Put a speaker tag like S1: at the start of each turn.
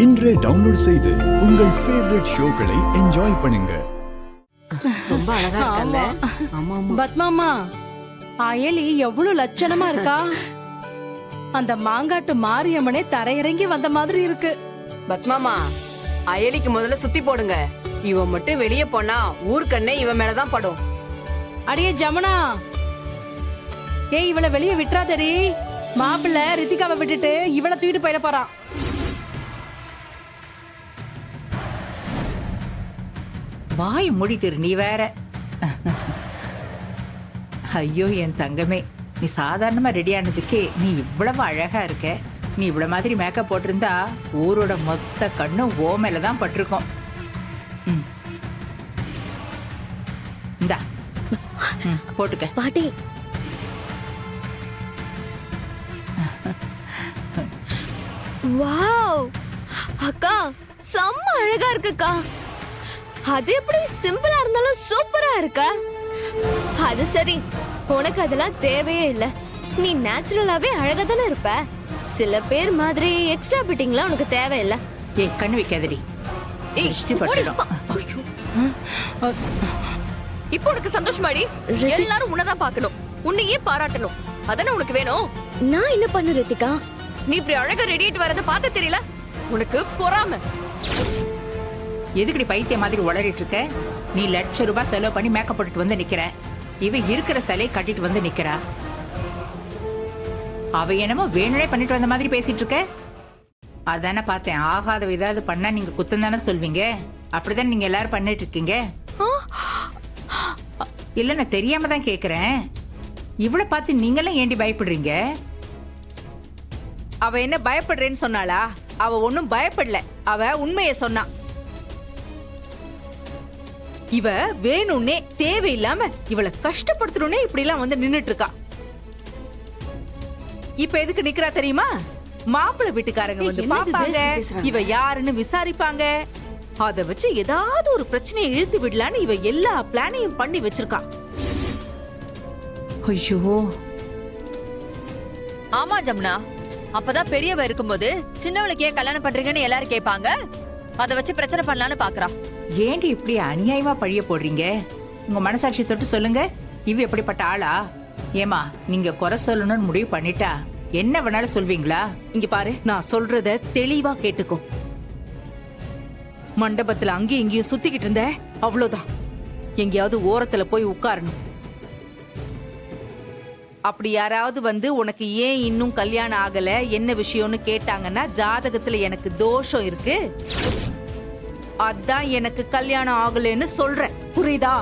S1: இன்றே டவுன்லோட் செய்து உங்கள் ஃபேவரட் ஷோக்களை என்ஜாய் பண்ணுங்க.
S2: ரொம்ப அழகா இருக்கல்ல? ஆமா ஆமா.
S3: பத்மாமா, அயலி எவ்வளவு லட்சணமா இருக்கா. அந்த மாங்காட்டு மாரியம்மனே தரையிறங்கி வந்த மாதிரி இருக்கு.
S2: பத்மாமா, அயலிக்கு முதல்ல சுத்தி போடுங்க. இவன் மட்டும் வெளியே போனா ஊர்க்கண்ணே இவன் மேலதான் படும்.
S3: அடியே ஜமுனா, ஏய் இவளை வெளியே விட்டுறாதடி. மாப்பிள்ள ரித்திகாவை விட்டுட்டு இவளை தூக்கிட்டு போயிட போறான்.
S4: வாய் மூடிட்டு நீ வேற. ஐயோ என் தங்கமே, நீ சாதாரணமா ரெடி ஆனதுக்கே நீ இவ்வளவு அழகா இருக்க. நீ இவ்வளவு மாதிரி மேக்கப் போட்டிருந்தா ஊரோட மொத்த கண்ணும் ஓ மேலதான் பட்டிருக்கோம். இந்தா போட்டுக்க.
S5: பாட்டி, வாவ் அக்கா, செம்ம அழகா இருக்குக்கா. அது எப்படி சிம்பிளா இருந்தாலும் சூப்பரா இருக்க. அது சரி, உனக்கு அதெல்லாம் தேவையே இல்ல. நீ நேச்சுரலாவே அழகா தானே இருப்ப. சில பேர் மாதிரி எக்ஸ்ட்ரா பிட்டிங்லாம் உனக்கு தேவையில்லை.
S4: ஏய் கண்ணு வைக்காதடி, திருஷ்டி பட்டுடும்.
S6: இப்போ உனக்கு சந்தோஷமாடி? எல்லாரும் உன்னதான் பார்க்கணும், உன்னையே பாராட்டணும். அதானே உனக்கு வேணும்.
S5: நான் என்ன பண்ண ரித்திகா?
S6: நீ இப்படி அழகா ரெடிட்டு வரத பார்த்து தெரியல உனக்கு பொறாம.
S4: எதுக்கடி பைத்திய மாதிரி உளறிட்டு இருக்க? நீ லட்சம் ரூபாய் செலவு பண்ணி மேக்கப் போட்டுட்டு வந்து நிக்கிற. இவ இருக்கிற சிலையை கட்டிட்டு வந்து நிக்கிறா. அவ என்னமோ வேணுனே பண்ணிட்டு வந்த மாதிரி பேசிட்டு இருக்க. அதானே பார்த்தேன். ஆகாத ஏதாவது பண்ணா நீங்க குத்தம் தானே சொல்வீங்க. அப்படிதான் நீங்க எல்லாரும் பண்ணிட்டு இருக்கீங்க. இல்ல நான் தெரியாம தான் கேக்குறேன். இவளை பார்த்து நீங்களாம் ஏண்டி பயப்படுறீங்க?
S7: அவ என்ன பயப்படுறேன்னு சொன்னாளா? அவ ஒன்னும் பயப்படல. அவ உண்மைய சொன்னா. இவ வேணும்னே தேவையில்லாம இவளை கஷ்டப்படுத்தணும்னே இப்படி எல்லாம் வந்து நின்னுட்டு இருக்கா. இப்ப எதுக்கு நிக்கிறா தெரியுமா? மாப்பிள்ளை வீட்டுக்காரங்க வந்து பாப்பாங்க, இவ யாருன்னு விசாரிப்பாங்க. அத வச்சு ஏதாவது ஒரு பிரச்சனையை இழுத்து விடலான்னு இவ எல்லா பிளானையும் பண்ணி வச்சிருக்கா.
S4: ஐயோ,
S6: ஆமா ஜமுனா, அப்பதான் பெரியவ இருக்கும்போது சின்னவளுக்கு ஏன் கல்யாணம் பண்றீங்கன்னு எல்லாரும் கேட்பாங்க. அத வச்சு பிரச்சனை பண்ணலான்னு பாக்குறா.
S4: ஏண்டி இப்படி அநியாயமா பழிய போடுறீங்க? உங்க மனசாட்சி தொட்டு சொல்லுங்க. இவ எப்படிப்பட்ட ஆளா? ஏமா, நீங்க குறை சொல்லணும்னு முடிவு பண்ணிட்டா என்ன வேணாலும் சொல்வீங்களா?
S7: இங்க பாரு, நான் சொல்றத தெளிவா கேட்டுக்கோ. மண்டபத்துல அங்கேயும் இங்கேயும் சுத்திக்கிட்டு இருந்த அவ்வளவுதான். எங்கேயாவது ஓரத்துல போய் உட்காரணும். அப்படி யாராவது வந்து உனக்கு ஏன் இன்னும் கல்யாணம் ஆகல, என்ன விஷயம்னு கேட்டாங்கன்னா ஜாதகத்துல எனக்கு தோஷம் இருக்கு, அதான் எனக்கு கல்யாணம் ஆகலன்னு சொல்றேன். புரியுதா?